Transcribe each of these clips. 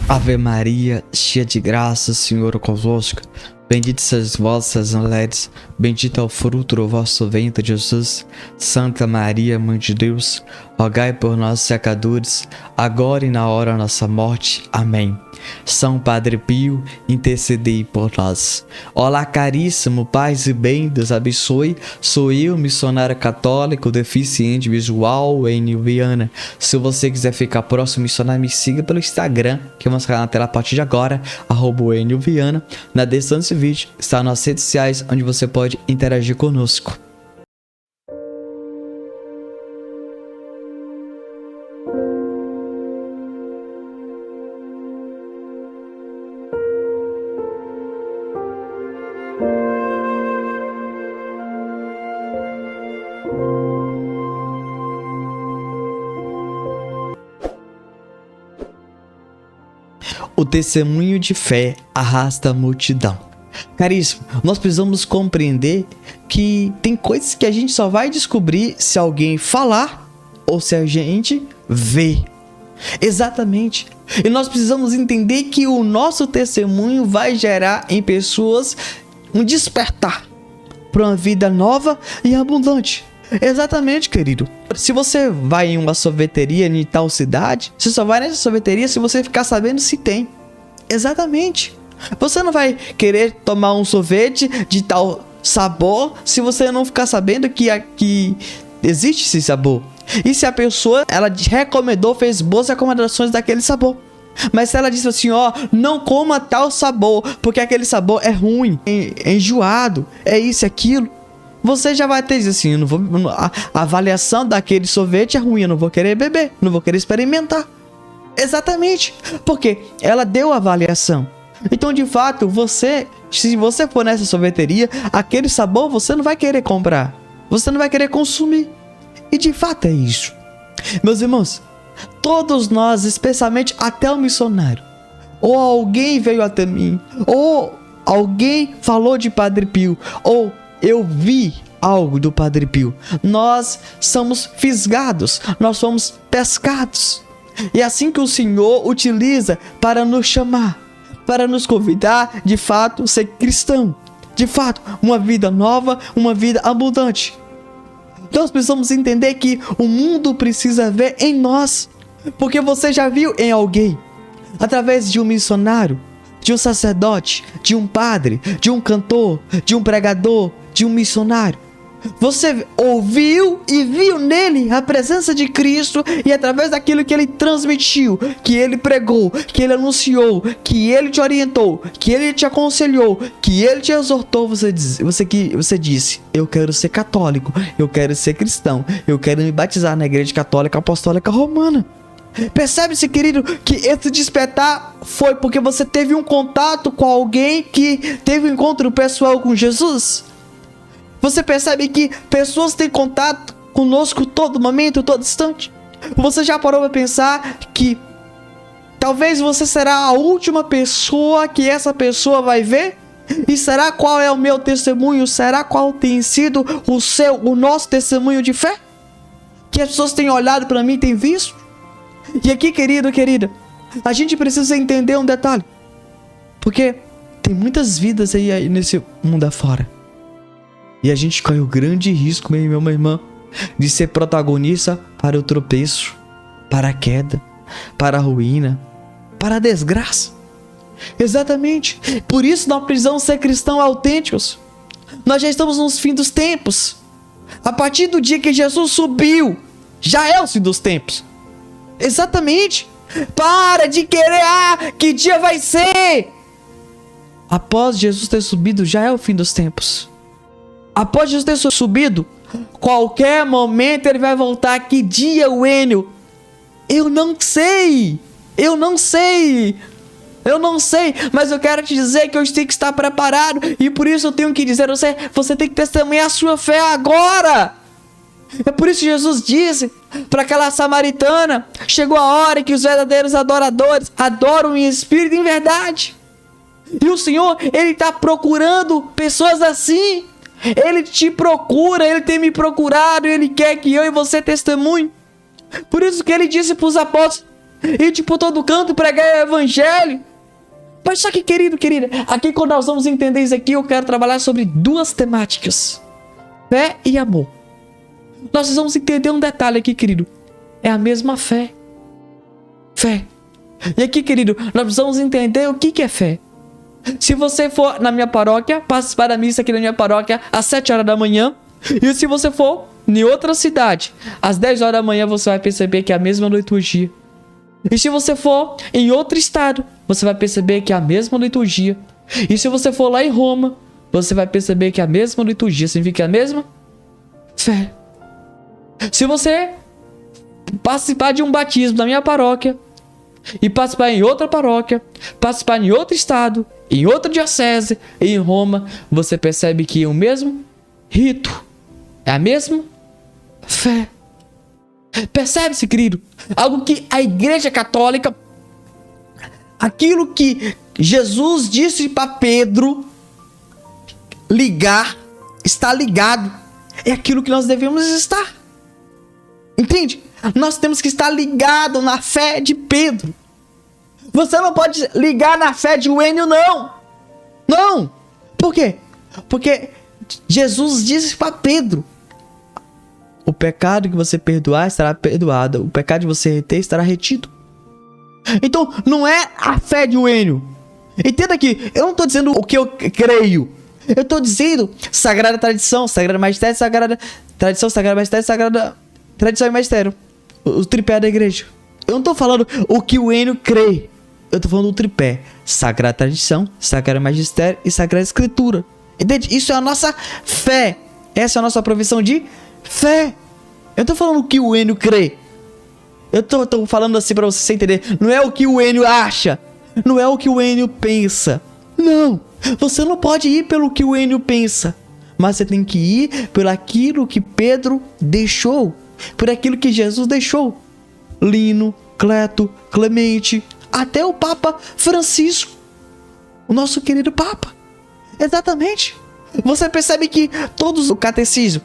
Ave Maria, cheia de graça, o Senhor é convosco. Bendita sois vós entre as mulheres, bendito é o fruto do vosso ventre, Jesus. Santa Maria, Mãe de Deus, rogai por nós, pecadores, agora e na hora da nossa morte. Amém. São Padre Pio, intercedei por nós. Olá, caríssimo, paz e bem, Deus abençoe. Sou eu, missionário católico, deficiente visual, Enio Viana. Se você quiser ficar próximo missionário, me siga pelo Instagram, que eu vou mostrar na tela a partir de agora, @Enio Viana. Na descrição desse vídeo está nas redes sociais, onde você pode interagir conosco. O testemunho de fé arrasta a multidão. Caríssimo, nós precisamos compreender que tem coisas que a gente só vai descobrir se alguém falar ou se a gente vê. Exatamente. E nós precisamos entender que o nosso testemunho vai gerar em pessoas um despertar para uma vida nova e abundante. Exatamente, querido. Se você vai em uma sorveteria em tal cidade, você só vai nessa sorveteria se você ficar sabendo se tem. Exatamente. Você não vai querer tomar um sorvete de tal sabor se você não ficar sabendo que existe esse sabor. E se a pessoa, ela recomendou, fez boas recomendações daquele sabor. Mas se ela disse assim, ó, não coma tal sabor, porque aquele sabor é ruim, é enjoado, é isso e aquilo, você já vai ter assim, a avaliação daquele sorvete é ruim, eu não vou querer beber, não vou querer experimentar. Exatamente, porque ela deu a avaliação. Então, de fato, se você for nessa sorveteria, aquele sabor você não vai querer comprar, você não vai querer consumir. E de fato é isso. Meus irmãos, todos nós, especialmente até o missionário, ou alguém veio até mim, ou alguém falou de Padre Pio, ou eu vi algo do Padre Pio, nós somos fisgados, nós somos pescados. E é assim que o Senhor utiliza para nos chamar, para nos convidar, de fato, a ser cristão. De fato, uma vida nova, uma vida abundante. Nós precisamos entender que o mundo precisa ver em nós, porque você já viu em alguém, através de um missionário, de um sacerdote, de um padre, de um cantor, de um pregador, de um missionário. Você ouviu e viu nele a presença de Cristo, e através daquilo que ele transmitiu, que ele pregou, que ele anunciou, que ele te orientou, que ele te aconselhou, que ele te exortou, você disse, eu quero ser católico, eu quero ser cristão, eu quero me batizar na Igreja Católica Apostólica Romana. Percebe-se, querido, que esse despertar foi porque você teve um contato com alguém que teve um encontro pessoal com Jesus? Você percebe que pessoas têm contato conosco todo momento, todo instante? Você já parou para pensar que talvez você será a última pessoa que essa pessoa vai ver? E será qual é o meu testemunho? Será qual tem sido o nosso testemunho de fé? Que as pessoas têm olhado para mim, têm visto? E aqui, querido, querida, a gente precisa entender um detalhe. Porque tem muitas vidas aí nesse mundo afora. E a gente corre o grande risco, meu irmão, minha irmã, de ser protagonista para o tropeço, para a queda, para a ruína, para a desgraça. Exatamente. Por isso nós precisamos ser cristãos autênticos. Nós já estamos nos fim dos tempos. A partir do dia que Jesus subiu, já é o fim dos tempos. Exatamente. Para de querer, que dia vai ser? Após Jesus ter subido, já é o fim dos tempos. Após Jesus ter subido, qualquer momento ele vai voltar. Que dia, Enio? Eu não sei. Mas eu quero te dizer que eu tenho que estar preparado. E por isso eu tenho que dizer a você tem que testemunhar a sua fé agora. É por isso que Jesus disse para aquela samaritana: chegou a hora que os verdadeiros adoradores adoram em espírito e em verdade. E o Senhor, Ele está procurando pessoas assim. Ele te procura, Ele tem me procurado, Ele quer que eu e você testemunhe. Por isso que Ele disse para os apóstolos: Ir por todo canto e pregar o evangelho. Mas só que, querido, querida, aqui quando nós vamos entender isso aqui, eu quero trabalhar sobre duas temáticas: fé e amor. Nós vamos entender um detalhe aqui, querido. É a mesma fé. Fé. E aqui, querido, nós precisamos entender o que é fé. Se você for na minha paróquia, participar da missa aqui na minha paróquia às 7 horas da manhã, e se você for em outra cidade, às 10 horas da manhã, você vai perceber que é a mesma liturgia. E se você for em outro estado, você vai perceber que é a mesma liturgia. E se você for lá em Roma, você vai perceber que é a mesma liturgia. Significa que é a mesma fé. Se você participar de um batismo na minha paróquia, e participar em outra paróquia, participar em outro estado, em outra diocese, em Roma, você percebe que é o mesmo rito, é a mesma fé. Percebe-se, querido? Algo que a Igreja Católica, aquilo que Jesus disse para Pedro ligar, está ligado, é aquilo que nós devemos estar. Entende? Nós temos que estar ligado na fé de Pedro. Você não pode ligar na fé de Wênio, não. Não. Por quê? Porque Jesus disse para Pedro: o pecado que você perdoar estará perdoado, o pecado que você reter estará retido. Então, não é a fé de Wênio. Entenda que eu não estou dizendo o que eu creio. Eu estou dizendo sagrada tradição, sagrada magistério, sagrada tradição, sagrada magistério, sagrada tradição e magistério. O tripé da igreja. Eu não estou falando o que o Wênio crê. Eu estou falando do tripé: sagrada tradição, sagrada magistério e sagrada escritura. Entende? Isso é a nossa fé. Essa é a nossa profissão de fé. Eu estou falando o que o Wênio crê. Eu tô falando assim para você entender. Não é o que o Wênio acha. Não é o que o Wênio pensa. Não. Você não pode ir pelo que o Wênio pensa. Mas você tem que ir por aquilo que Pedro deixou. Por aquilo que Jesus deixou. Lino, Cleto, Clemente, até o Papa Francisco. O nosso querido Papa. Exatamente. Você percebe que todos o catecismo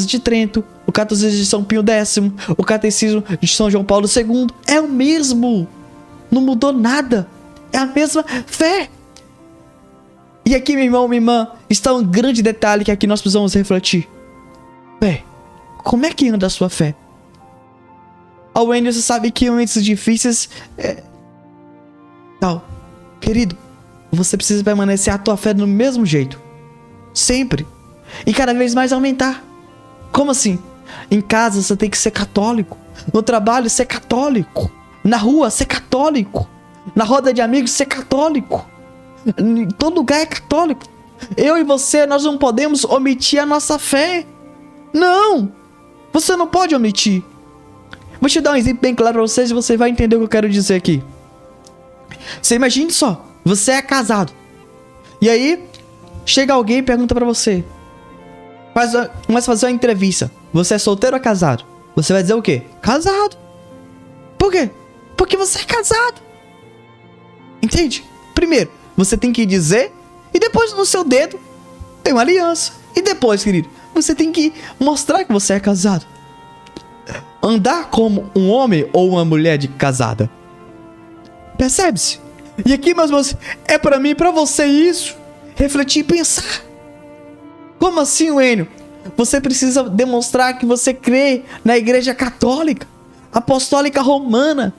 de Trento, o catecismo de São Pio X, o catecismo de São João Paulo II é o mesmo. Não mudou nada. É a mesma fé. E aqui, meu irmão, minha irmã, está um grande detalhe que aqui nós precisamos refletir. Fé. Como é que anda a sua fé? Ao Wênio, você sabe que em momentos difíceis tal. Querido, você precisa permanecer a tua fé do mesmo jeito. Sempre. E cada vez mais aumentar. Como assim? Em casa você tem que ser católico. No trabalho, ser católico. Na rua, ser católico. Na roda de amigos, ser católico. Em todo lugar é católico. Eu e você, nós não podemos omitir a nossa fé. Não. Você não pode omitir. Vou te dar um exemplo bem claro para vocês e você vai entender o que eu quero dizer aqui. Você imagine só. Você é casado. E aí, chega alguém e pergunta para você. Começa a fazer uma entrevista. Você é solteiro ou casado? Você vai dizer o quê? Casado. Por quê? Porque você é casado. Entende? Primeiro, você tem que dizer. E depois no seu dedo tem uma aliança. E depois, querido, você tem que mostrar que você é casado. Andar como um homem ou uma mulher de casada. Percebe-se? E aqui, meus irmãos, é para mim e para você isso. Refletir e pensar. Como assim, Wênio? Você precisa demonstrar que você crê na Igreja Católica, Apostólica Romana.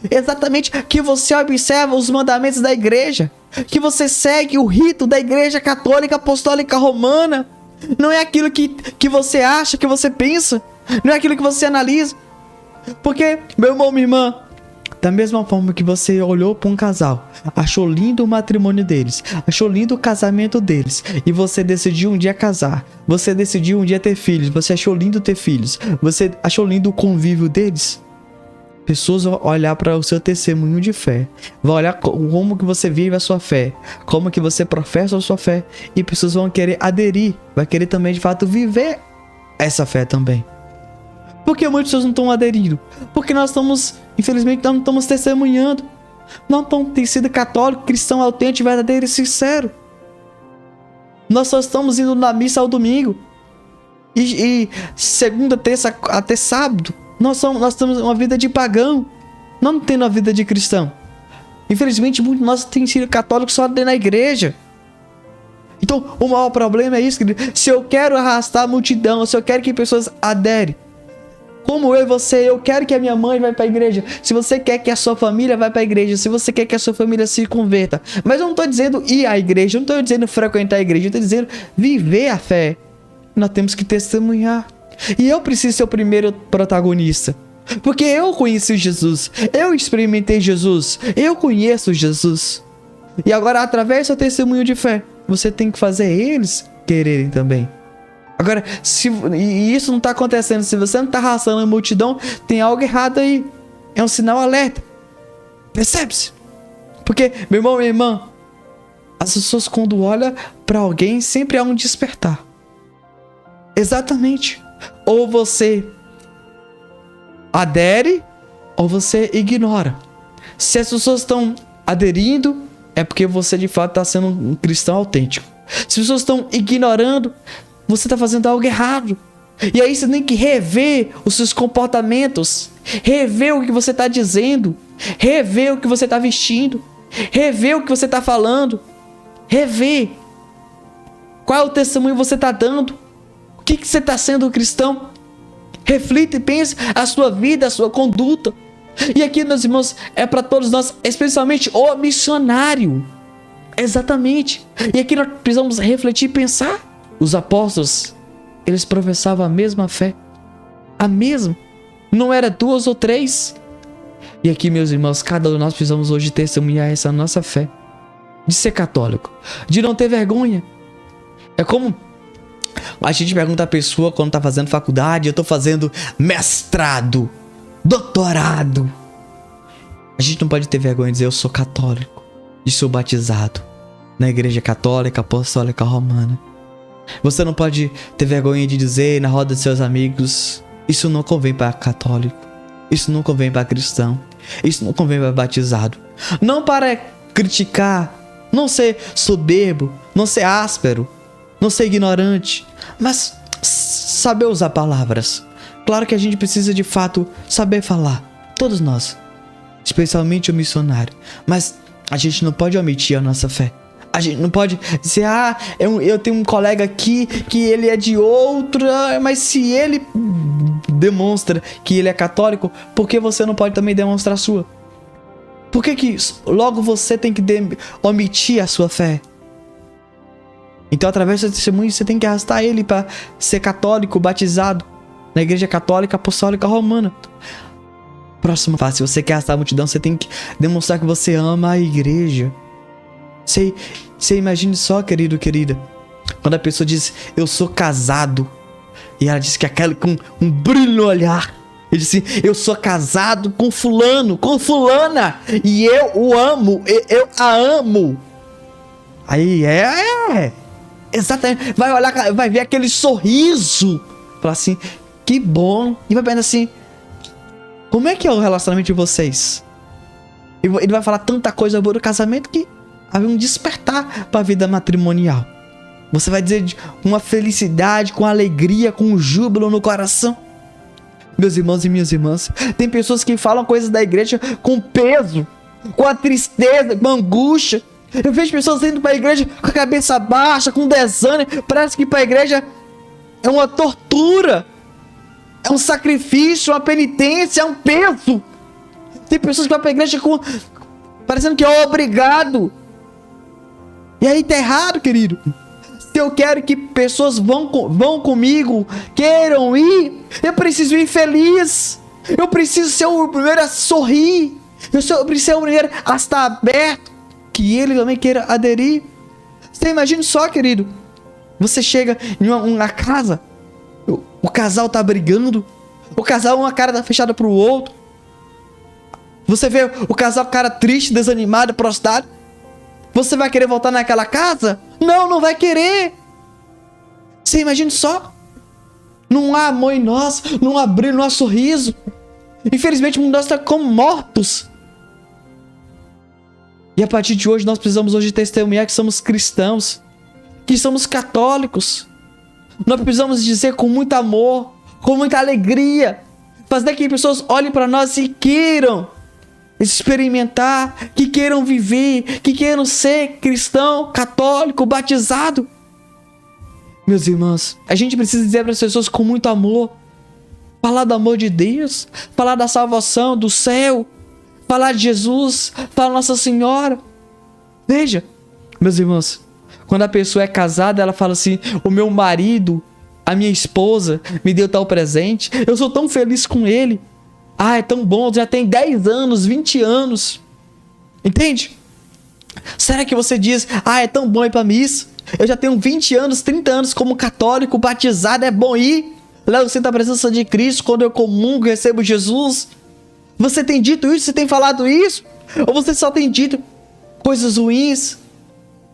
Exatamente, que você observa os mandamentos da igreja. Que você segue o rito da Igreja Católica Apostólica Romana. Não é aquilo que você acha, que você pensa. Não é aquilo que você analisa. Porque, meu irmão, minha irmã, da mesma forma que você olhou para um casal, achou lindo o matrimônio deles, achou lindo o casamento deles, e você decidiu um dia casar, você decidiu um dia ter filhos, você achou lindo ter filhos, você achou lindo o convívio deles, pessoas vão olhar para o seu testemunho de fé, vão olhar como que você vive a sua fé, como que você professa a sua fé, e pessoas vão querer aderir, vai querer também de fato viver essa fé também. Por que muitas pessoas não estão aderindo? Porque nós estamos, infelizmente, nós não estamos testemunhando. Não estamos sido católico, cristão, autêntico, verdadeiro e sincero. Nós só estamos indo na missa ao domingo. E segunda, terça, até sábado. Nós temos uma vida de pagão. não tendo a vida de cristão. Infelizmente, muitos de nós têm sido católicos só dentro da igreja. Então, o maior problema é isso, querido. Se eu quero arrastar a multidão, se eu quero que pessoas aderem, como eu e você, eu quero que a minha mãe vá para a igreja. Se você quer que a sua família vá para a igreja, se você quer que a sua família se converta. Mas eu não estou dizendo ir à igreja, eu não estou dizendo frequentar a igreja, eu estou dizendo viver a fé. Nós temos que testemunhar. E eu preciso ser o primeiro protagonista. Porque eu conheci Jesus, eu experimentei Jesus, eu conheço Jesus. E agora, através do seu testemunho de fé, você tem que fazer eles quererem também. Agora, e isso não está acontecendo, se você não está arrastando a multidão, tem algo errado aí. É um sinal alerta. Percebe-se? Porque, meu irmão, minha irmã, as pessoas quando olham para alguém, sempre há um despertar. Exatamente. Ou você adere, ou você ignora. Se as pessoas estão aderindo, é porque você de fato está sendo um cristão autêntico. Se as pessoas estão ignorando, você está fazendo algo errado. E aí você tem que rever os seus comportamentos, rever o que você está dizendo, rever o que você está vestindo, rever o que você está falando, rever qual é o testemunho que você está dando, o que você está sendo um cristão. Reflita e pense a sua vida, a sua conduta. E aqui, meus irmãos, é para todos nós, especialmente o missionário. Exatamente. E aqui nós precisamos refletir e pensar. Os apóstolos, eles professavam a mesma fé. A mesma. Não era 2 ou 3. E aqui, meus irmãos, cada um de nós precisamos hoje testemunhar essa nossa fé. De ser católico. De não ter vergonha. É como a gente pergunta a pessoa quando está fazendo faculdade, eu estou fazendo mestrado, doutorado. A gente não pode ter vergonha de dizer eu sou católico e sou batizado na igreja católica apostólica romana. Você não pode ter vergonha de dizer na roda de seus amigos, isso não convém para católico, isso não convém para cristão, isso não convém para batizado. Não para criticar, não ser soberbo, não ser áspero, não ser ignorante, mas saber usar palavras. Claro que a gente precisa de fato saber falar, todos nós, especialmente o missionário, mas a gente não pode omitir a nossa fé. A gente não pode dizer, eu tenho um colega aqui que ele é de outra, mas se ele demonstra que ele é católico, por que você não pode também demonstrar a sua? Por que logo você tem que omitir a sua fé? Então, através do seu testemunho, você tem que arrastar ele para ser católico, batizado na igreja católica apostólica romana. Próxima fase, se você quer arrastar a multidão, você tem que demonstrar que você ama a igreja. Você imagine só, querido, querida, quando a pessoa diz, eu sou casado, e ela diz que aquela com um brilho no olhar, ele diz assim, eu sou casado com fulano, com fulana, e eu o amo, eu a amo. Aí exatamente, vai olhar, vai ver aquele sorriso, falar assim, que bom, e vai pensar assim, como é que é o relacionamento de vocês? Ele vai falar tanta coisa boa do casamento que havia um despertar para a vida matrimonial. Você vai dizer com uma felicidade, com alegria, com um júbilo no coração. Meus irmãos e minhas irmãs, tem pessoas que falam coisas da igreja com peso, com a tristeza, com a angústia. Eu vejo pessoas indo para a igreja com a cabeça baixa, com desânimo. Parece que para a igreja é uma tortura, é um sacrifício, uma penitência, é um peso. Tem pessoas que vão para a igreja parecendo que é obrigado. E aí tá errado, querido. Se eu quero que pessoas vão comigo, queiram ir, eu preciso ir feliz. Eu preciso ser o primeiro a sorrir. Eu preciso ser o primeiro a estar aberto, que ele também queira aderir. Você imagina só, querido. Você chega em uma casa, o casal tá brigando, o casal uma cara tá fechada pro outro. Você vê o casal cara triste, desanimado, prostrado. Você vai querer voltar naquela casa? Não, não vai querer. Você imagina só. Não há amor em nós, não há brilho, não há sorriso. Infelizmente o mundo está como mortos. E a partir de hoje nós precisamos hoje testemunhar que somos cristãos, que somos católicos. Nós precisamos dizer com muito amor, com muita alegria, fazer que pessoas olhem para nós e queiram experimentar, que queiram viver, que queiram ser cristão, católico, batizado. Meus irmãos, a gente precisa dizer para as pessoas com muito amor, falar do amor de Deus, falar da salvação, do céu, falar de Jesus, falar de Nossa Senhora. Veja, meus irmãos, quando a pessoa é casada, ela fala assim: o meu marido, a minha esposa me deu tal presente, eu sou tão feliz com ele. Ah, é tão bom, já tem 10 anos, 20 anos. Entende? Será que você diz: ah, é tão bom ir pra missa, eu já tenho 20 anos, 30 anos como católico, batizado, é bom ir, lá eu sinto a presença de Cristo, quando eu comungo, recebo Jesus? Você tem dito isso? Você tem falado isso? Ou você só tem dito coisas ruins,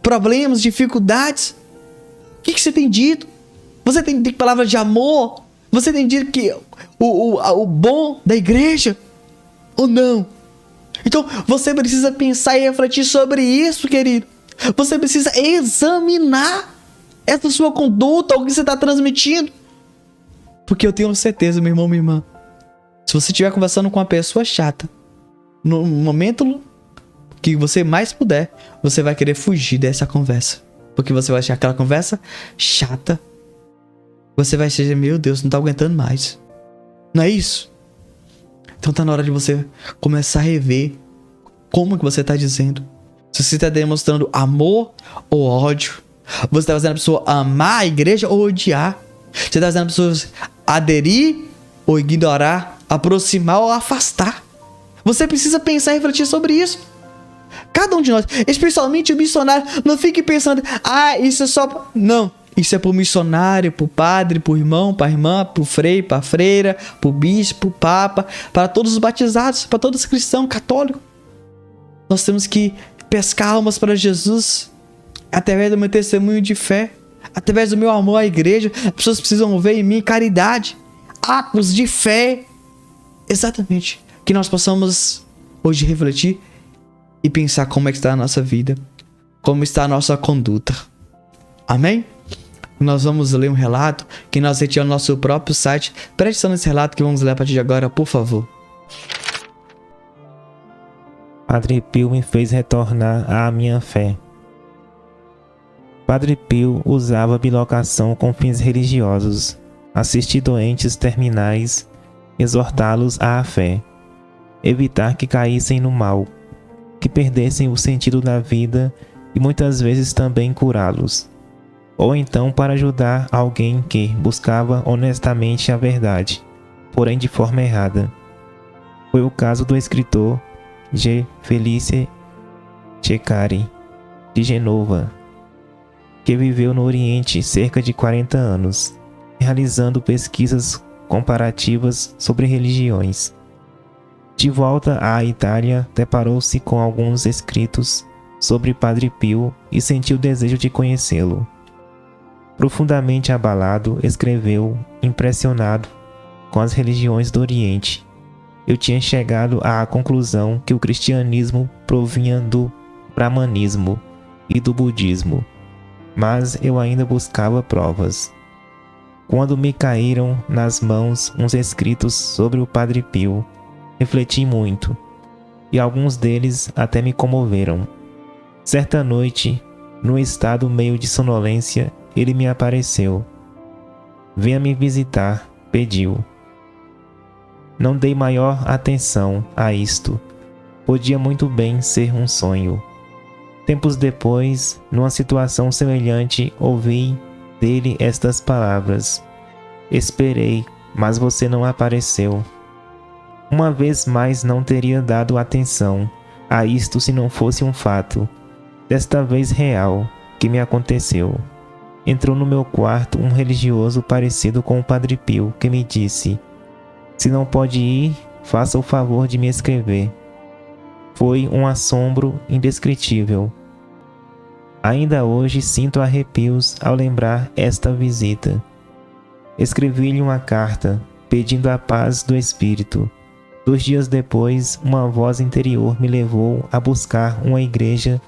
problemas, dificuldades? O que você tem dito? Você tem dito palavras de amor? Você tem dito que o bom da igreja? Ou não? Então você precisa pensar e refletir sobre isso, querido. Você precisa examinar essa sua conduta, o que você está transmitindo. Porque eu tenho certeza, meu irmão, minha irmã, se você estiver conversando com uma pessoa chata, no momento que você mais puder, você vai querer fugir dessa conversa. Porque você vai achar aquela conversa chata. Você vai dizer: meu Deus, não tá aguentando mais. Não é isso? Então tá na hora de você começar a rever como que você tá dizendo. Se você está demonstrando amor ou ódio. Você está fazendo a pessoa amar a igreja ou odiar. Você está fazendo a pessoa aderir ou ignorar, aproximar ou afastar. Você precisa pensar e refletir sobre isso. Cada um de nós, especialmente o missionário, não fique pensando: ah, isso é só... Não, isso é pro missionário, pro padre, pro irmão, pra irmã, pro freio, pra freira, pro bispo, pro papa, para todos os batizados, para todos os cristãos, católicos. Nós temos que pescar almas para Jesus através do meu testemunho de fé, através do meu amor à igreja. As pessoas precisam ver em mim caridade, atos de fé. Exatamente. Que nós possamos hoje refletir e pensar como é que está a nossa vida, como está a nossa conduta. Amém? Nós vamos ler um relato que nós retiramos no nosso próprio site. Preste atenção nesse relato que vamos ler a partir de agora, por favor. Padre Pio me fez retornar à minha fé. Padre Pio usava bilocação com fins religiosos, assistir doentes terminais, exortá-los à fé, evitar que caíssem no mal, que perdessem o sentido da vida e muitas vezes também curá-los, ou então para ajudar alguém que buscava honestamente a verdade, porém de forma errada. Foi o caso do escritor G. Felice Cecari, de Genova, que viveu no Oriente cerca de 40 anos, realizando pesquisas comparativas sobre religiões. De volta à Itália, deparou-se com alguns escritos sobre Padre Pio e sentiu o desejo de conhecê-lo. Profundamente abalado, escreveu, impressionado com as religiões do Oriente. Eu tinha chegado à conclusão que o cristianismo provinha do brahmanismo e do budismo, mas eu ainda buscava provas. Quando me caíram nas mãos uns escritos sobre o Padre Pio, refleti muito, e alguns deles até me comoveram. Certa noite, num estado meio de sonolência, ele me apareceu. Venha me visitar, pediu. Não dei maior atenção a isto. Podia muito bem ser um sonho. Tempos depois, numa situação semelhante, ouvi dele estas palavras: esperei, mas você não apareceu. Uma vez mais não teria dado atenção a isto se não fosse um fato, desta vez real, que me aconteceu. Entrou no meu quarto um religioso parecido com o Padre Pio, que me disse: se não pode ir, faça o favor de me escrever. Foi um assombro indescritível. Ainda hoje sinto arrepios ao lembrar esta visita. Escrevi-lhe uma carta, pedindo a paz do espírito. 2 dias depois, uma voz interior me levou a buscar uma igreja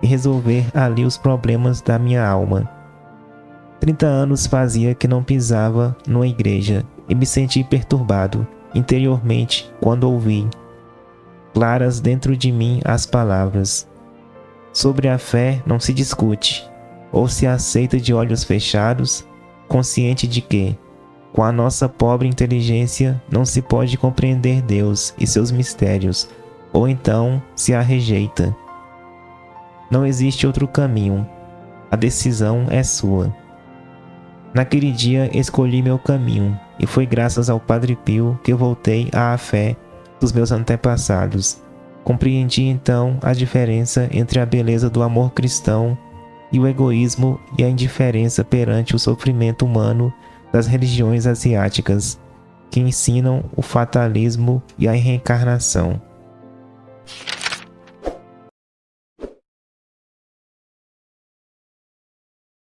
e resolver ali os problemas da minha alma. 30 anos fazia que não pisava numa igreja e me senti perturbado interiormente quando ouvi: claras dentro de mim as palavras. Sobre a fé não se discute, ou se aceita de olhos fechados, consciente de que, com a nossa pobre inteligência, não se pode compreender Deus e seus mistérios, ou então se a rejeita. Não existe outro caminho. A decisão é sua. Naquele dia escolhi meu caminho, e foi graças ao Padre Pio que eu voltei à fé dos meus antepassados. Compreendi então a diferença entre a beleza do amor cristão e o egoísmo e a indiferença perante o sofrimento humano das religiões asiáticas, que ensinam o fatalismo e a reencarnação.